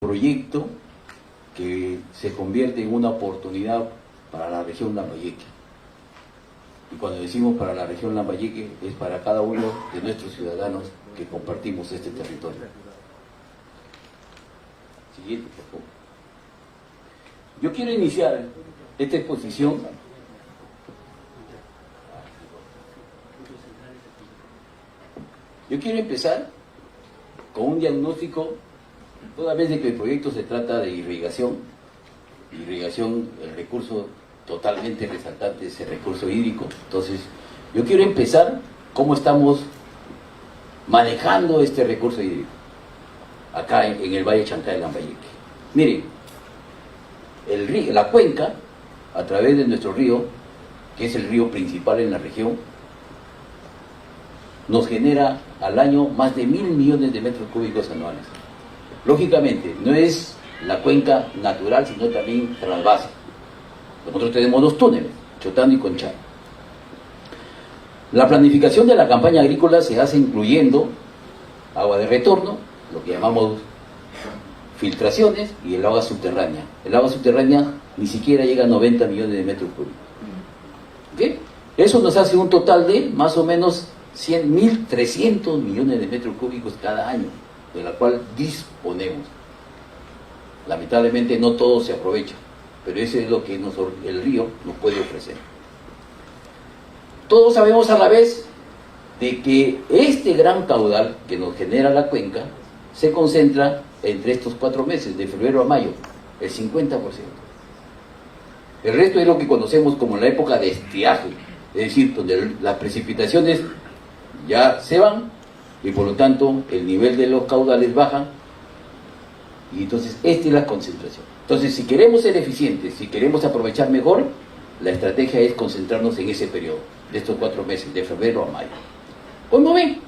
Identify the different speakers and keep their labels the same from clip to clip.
Speaker 1: proyecto que se convierte en una oportunidad para la región Lambayeque. Y cuando decimos para la región Lambayeque, es para cada uno de nuestros ciudadanos que compartimos este territorio. Siguiente, por favor. Yo quiero iniciar esta exposición empezar con un diagnóstico, toda vez de que el proyecto se trata de irrigación, el recurso totalmente resaltante es el recurso hídrico. Entonces, yo quiero empezar cómo estamos manejando este recurso hídrico acá en el Valle Chancay de Lambayeque. Miren, la cuenca, a través de nuestro río, que es el río principal en la región, nos genera al año más de 1.000 millones de metros cúbicos anuales. Lógicamente, no es la cuenca natural, sino también trasvase. Nosotros tenemos dos túneles, Chotano y Conchal. La planificación de la campaña agrícola se hace incluyendo agua de retorno, lo que llamamos filtraciones, y el agua subterránea. El agua subterránea ni siquiera llega a 90 millones de metros cúbicos. ¿Okay? Eso nos hace un total de más o menos 1.300 millones de metros cúbicos cada año, de la cual disponemos. Lamentablemente no todo se aprovecha, pero eso es lo que el río nos puede ofrecer. Todos sabemos a la vez de que este gran caudal que nos genera la cuenca se concentra entre estos 4 meses, de febrero a mayo, el 50%. El resto es lo que conocemos como la época de estiaje, es decir, donde las precipitaciones ya se van y por lo tanto el nivel de los caudales baja, y entonces esta es la concentración. Entonces, si queremos ser eficientes, si queremos aprovechar mejor, la estrategia es concentrarnos en ese periodo de estos 4 meses, de febrero a mayo. ¿Cómo ven?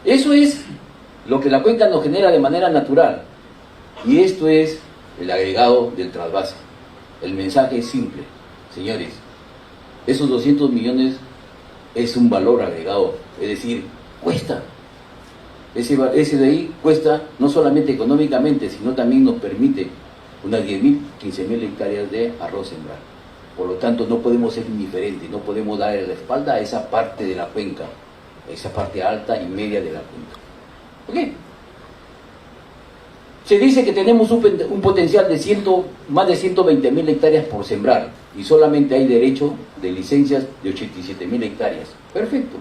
Speaker 1: Eso es lo que la cuenca nos genera de manera natural, y esto es el agregado del trasvase. El mensaje es simple, señores, esos 200 millones es un valor agregado, es decir, cuesta. Ese de ahí cuesta no solamente económicamente, sino también nos permite unas 10.000, 15.000 hectáreas de arroz sembrar. Por lo tanto, no podemos ser indiferentes, no podemos dar la espalda a esa parte de la cuenca, a esa parte alta y media de la cuenca. ¿Ok? Se dice que tenemos un potencial de más de 120.000 hectáreas por sembrar, y solamente hay derecho de licencias de 87.000 hectáreas. Perfecto.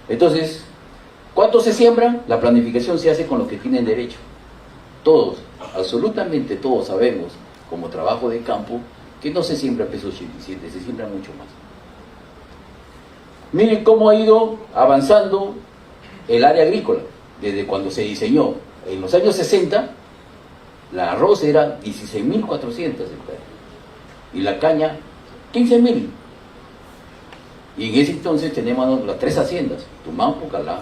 Speaker 1: Entonces, ¿cuánto se siembra? La planificación se hace con los que tienen derecho. Todos, absolutamente todos sabemos, como trabajo de campo, que no se siembra peso 87, se siembra mucho más. Miren cómo ha ido avanzando el área agrícola, desde cuando se diseñó. En los años 60, la arroz era 16.400 hectáreas, y la caña 15.000. Y en ese entonces tenemos las 3 haciendas, Tumaco, Calá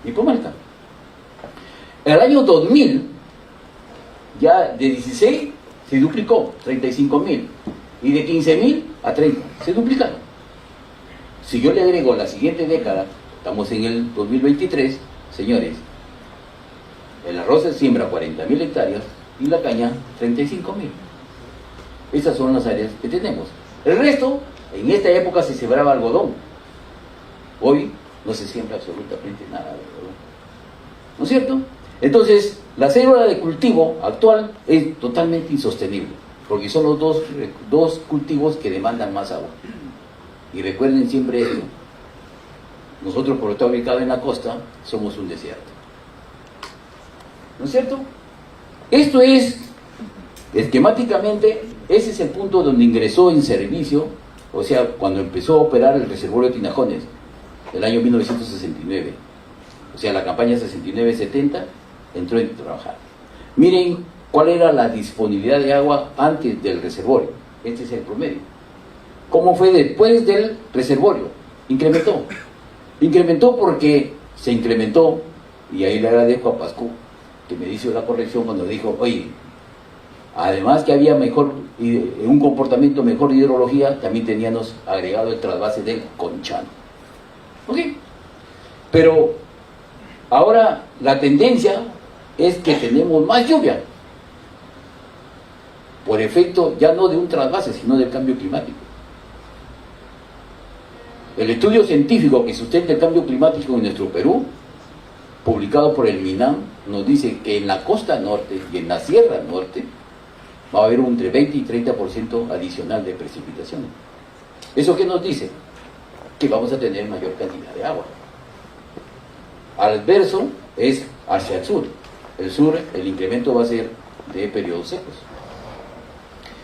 Speaker 1: y Comalca. En el año 2000, ya de 16 se duplicó, 35.000, y de 15.000 a 30, se duplicaron. Si yo le agrego la siguiente década, estamos en el 2023, señores, el arroz se siembra 40.000 hectáreas y la caña 35.000. Esas son las áreas que tenemos. El resto, en esta época se sembraba algodón. Hoy no se siembra absolutamente nada de algodón. ¿No es cierto? Entonces, la célula de cultivo actual es totalmente insostenible, porque son los dos cultivos que demandan más agua. Y recuerden siempre esto: nosotros, por estar ubicados en la costa, somos un desierto. ¿No es cierto? Esto es, esquemáticamente, ese es el punto donde ingresó en servicio, o sea, cuando empezó a operar el reservorio de Tinajones, el año 1969. O sea, la campaña 69-70 entró a trabajar. Miren cuál era la disponibilidad de agua antes del reservorio. Este es el promedio. ¿Cómo fue después del reservorio? Incrementó. Incrementó porque se incrementó, y ahí le agradezco a Pascu, que me hizo la corrección cuando dijo, oye, además que había un comportamiento mejor de hidrología, también teníamos agregado el trasvase del Conchal. ¿Ok? Pero Ahora la tendencia es que tenemos más lluvia, por efecto ya no de un trasvase, sino del cambio climático. El estudio científico que sustenta el cambio climático en nuestro Perú, publicado por el MINAM, nos dice que en la costa norte y en la sierra norte va a haber entre 20 y 30% adicional de precipitaciones. ¿Eso qué nos dice? Que vamos a tener mayor cantidad de agua. Al verso es hacia el sur. El sur, el incremento va a ser de periodos secos.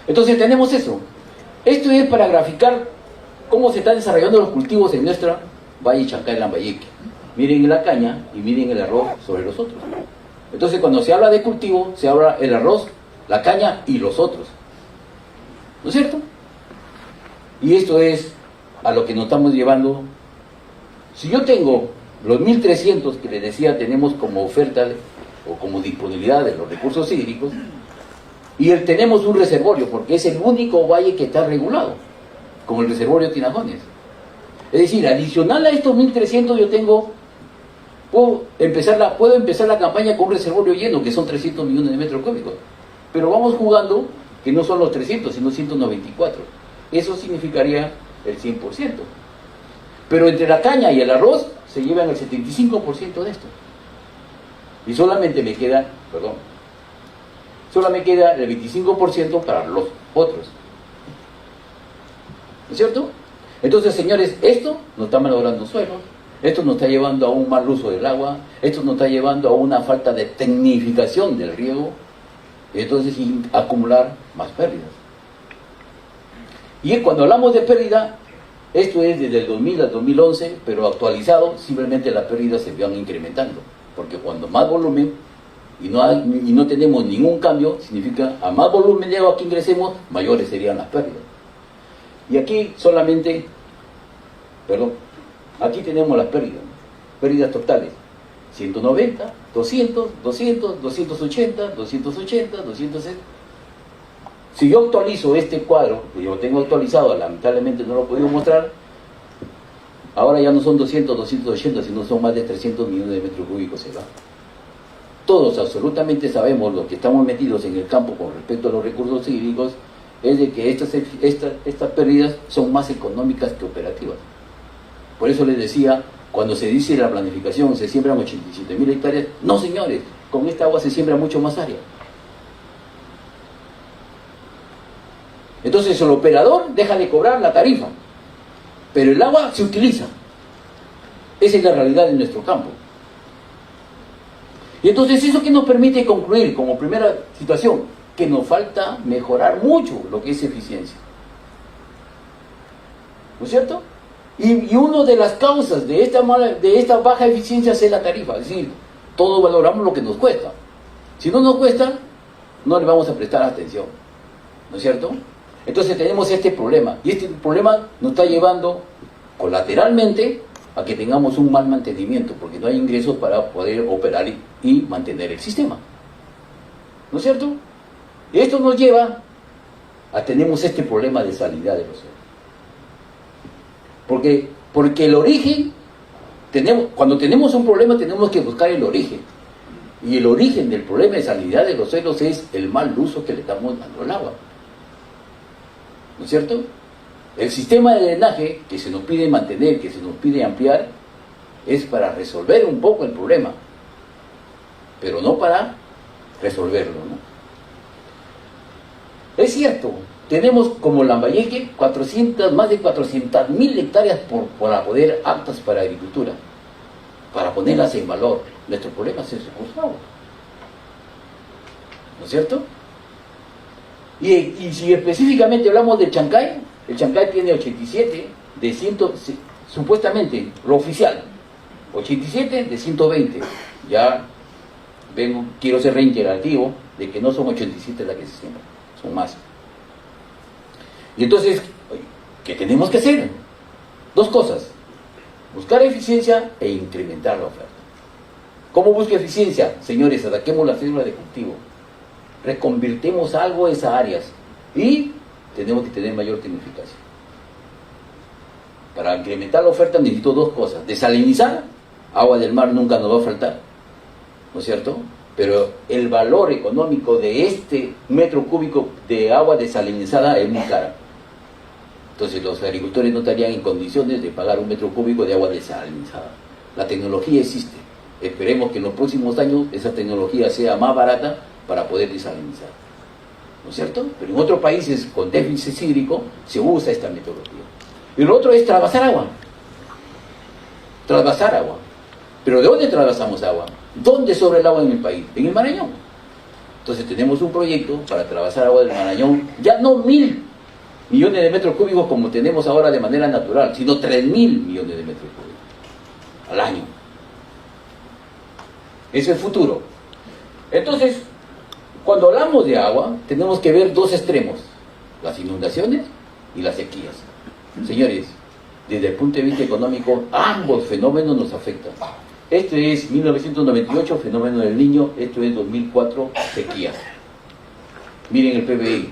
Speaker 1: Entonces tenemos eso. Esto es para graficar cómo se están desarrollando los cultivos en nuestra Valle Chancay, Lambayeque. Miren la caña y miren el arroz sobre los otros. Entonces cuando se habla de cultivo, se habla el arroz, la caña y los otros. ¿No es cierto? Y esto es a lo que nos estamos llevando. Si yo tengo los 1.300 que les decía tenemos como oferta o como disponibilidad de los recursos hídricos, y tenemos un reservorio, porque es el único valle que está regulado, como el reservorio Tinajones. Es decir, adicional a estos 1.300 yo puedo empezar la campaña con un reservorio lleno, que son 300 millones de metros cúbicos. Pero vamos jugando que no son los 300, sino 194. Eso significaría el 100%. Pero entre la caña y el arroz se llevan el 75% de esto. Y solamente me queda el 25% para los otros. ¿No es cierto? Entonces, señores, esto nos está malogrando suelo, esto nos está llevando a un mal uso del agua, esto nos está llevando a una falta de tecnificación del riego, y entonces acumular más pérdidas. Y cuando hablamos de pérdida, esto es desde el 2000 al 2011, pero actualizado, simplemente las pérdidas se van incrementando, porque cuando más volumen y no tenemos ningún cambio, significa a más volumen de agua que ingresemos, mayores serían las pérdidas. Y aquí solamente, aquí tenemos las pérdidas totales, 190, 200, 200, 280, 280, 270. Si yo actualizo este cuadro, que yo lo tengo actualizado, lamentablemente no lo he podido mostrar, ahora ya no son 200, 280, sino son más de 300 millones de metros cúbicos se va. Todos absolutamente sabemos, los que estamos metidos en el campo con respecto a los recursos hídricos, es de que estas pérdidas son más económicas que operativas. Por eso les decía, cuando se dice la planificación se siembran 87.000 hectáreas, no señores, con esta agua se siembra mucho más área. Entonces el operador deja de cobrar la tarifa, pero el agua se utiliza. Esa es la realidad de nuestro campo. Y entonces eso que nos permite concluir como primera situación, que nos falta mejorar mucho lo que es eficiencia. ¿No es cierto? Y una de las causas de esta baja eficiencia es la tarifa, es decir, todos valoramos lo que nos cuesta. Si no nos cuesta, no le vamos a prestar atención. ¿No es cierto? Entonces tenemos este problema, y este problema nos está llevando colateralmente a que tengamos un mal mantenimiento, porque no hay ingresos para poder operar y mantener el sistema. ¿No es cierto? Y esto nos lleva a tenemos este problema de salinidad de los suelos. Porque el origen, cuando tenemos un problema tenemos que buscar el origen. Y el origen del problema de salinidad de los suelos es el mal uso que le estamos dando al agua. ¿No es cierto? El sistema de drenaje que se nos pide mantener, que se nos pide ampliar, es para resolver un poco el problema, pero no para resolverlo, ¿no? Es cierto, tenemos como Lambayeque más de 400.000 hectáreas para poder aptas para agricultura, para ponerlas en valor. Nuestro problema es el recurso agua. ¿No es cierto? Y si específicamente hablamos del Chancay, el Chancay tiene 87 de 100, supuestamente, lo oficial, 87 de 120. Ya quiero ser reiterativo de que no son 87 las que se siembran, son más. Y entonces, ¿qué tenemos que hacer? Dos cosas: buscar eficiencia e incrementar la oferta. ¿Cómo busca eficiencia? Señores, ataquemos la célula de cultivo, reconvirtemos algo a esas áreas y tenemos que tener mayor tecnificación. Para incrementar la oferta necesito dos cosas: desalinizar, agua del mar nunca nos va a faltar, ¿no es cierto? Pero el valor económico de este metro cúbico de agua desalinizada es muy cara. Entonces los agricultores no estarían en condiciones de pagar un metro cúbico de agua desalinizada. La tecnología existe. Esperemos que en los próximos años esa tecnología sea más barata para poder desalinizar, ¿no es cierto? Pero en otros países con déficit hídrico se usa esta metodología. Y lo otro es trasvasar agua. Trasvasar agua. ¿Pero de dónde trasvasamos agua? ¿Dónde sobra el agua en el país? En el Marañón. Entonces tenemos un proyecto para trasvasar agua del Marañón, ya no 1.000 millones de metros cúbicos como tenemos ahora de manera natural, sino 3.000 millones de metros cúbicos al año. Es el futuro. Entonces, cuando hablamos de agua, tenemos que ver dos extremos, las inundaciones y las sequías. Señores, desde el punto de vista económico, ambos fenómenos nos afectan. Este es 1998, fenómeno del Niño, esto es 2004, sequías. Miren el PBI,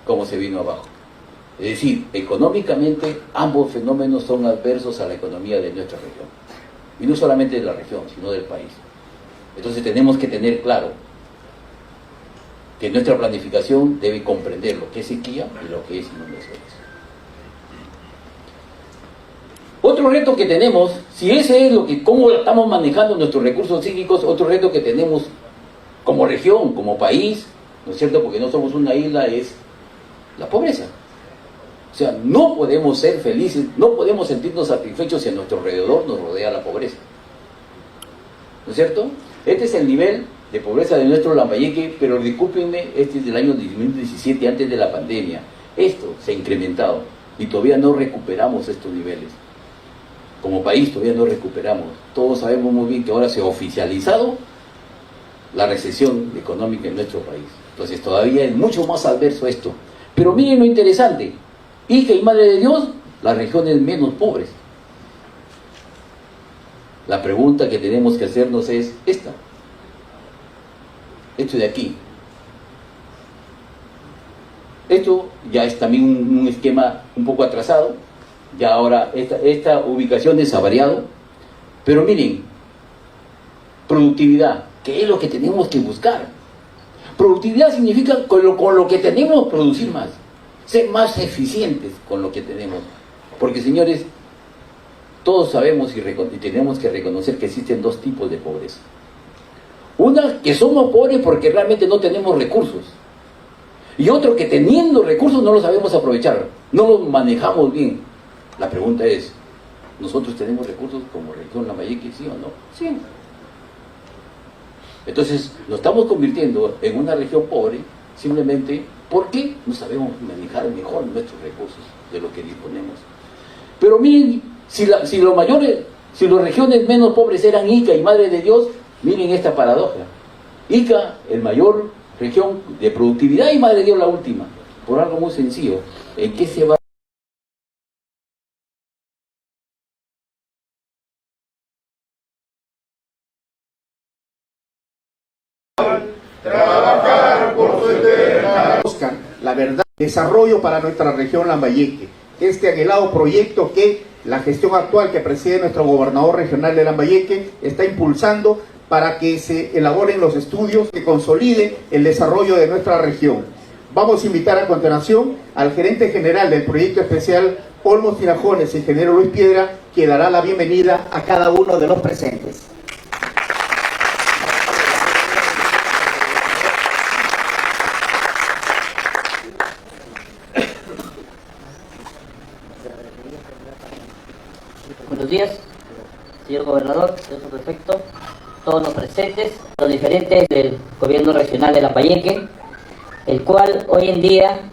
Speaker 1: cómo se vino abajo. Es decir, económicamente, ambos fenómenos son adversos a la economía de nuestra región. Y no solamente de la región, sino del país. Entonces tenemos que tener claro que nuestra planificación debe comprender lo que es sequía y lo que es inundaciones. Otro reto que tenemos, si ese es cómo estamos manejando nuestros recursos hídricos, otro reto que tenemos como región, como país, ¿no es cierto? Porque no somos una isla, es la pobreza. O sea, no podemos ser felices, no podemos sentirnos satisfechos si a nuestro alrededor nos rodea la pobreza. ¿No es cierto? Este es el nivel de pobreza de nuestro Lambayeque, pero discúlpenme, este es del año 2017, antes de la pandemia. Esto se ha incrementado y todavía no recuperamos estos niveles. Como país todavía no recuperamos. Todos sabemos muy bien que ahora se ha oficializado la recesión económica en nuestro país. Entonces todavía es mucho más adverso esto. Pero miren lo interesante. Ica y Madre de Dios, las regiones menos pobres. La pregunta que tenemos que hacernos es esta. Esto de aquí. Esto ya es también un esquema un poco atrasado. Ya ahora esta ubicación es variado. Pero miren, productividad, ¿qué es lo que tenemos que buscar? Productividad significa con lo que tenemos producir más. Ser más eficientes con lo que tenemos. Porque señores, todos sabemos y tenemos que reconocer que existen dos tipos de pobreza. Una, que somos pobres porque realmente no tenemos recursos. Y otro, que teniendo recursos no los sabemos aprovechar, no los manejamos bien. La pregunta es, ¿nosotros tenemos recursos como región Lambayeque, sí o no? Sí. Entonces, nos estamos convirtiendo en una región pobre simplemente porque no sabemos manejar mejor nuestros recursos de lo que disponemos. Pero miren, si las regiones menos pobres eran Ica y Madre de Dios, miren esta paradoja. Ica, el mayor región de productividad, y Madre de Dios la última. Por algo muy sencillo. ¿En qué se va?
Speaker 2: Trabajar por su eterna. Buscan la verdad, desarrollo para nuestra región Lambayeque. Este anhelado proyecto que la gestión actual que preside nuestro gobernador regional de Lambayeque está impulsando para que se elaboren los estudios que consoliden el desarrollo de nuestra región. Vamos a invitar a continuación al gerente general del proyecto especial Olmos Tinajones, ingeniero Luis Piedra, que dará la bienvenida a cada uno de los presentes.
Speaker 3: Buenos días, señor gobernador, señor subprefecto, todos los presentes, los diferentes del gobierno regional de Lambayeque, el cual hoy en día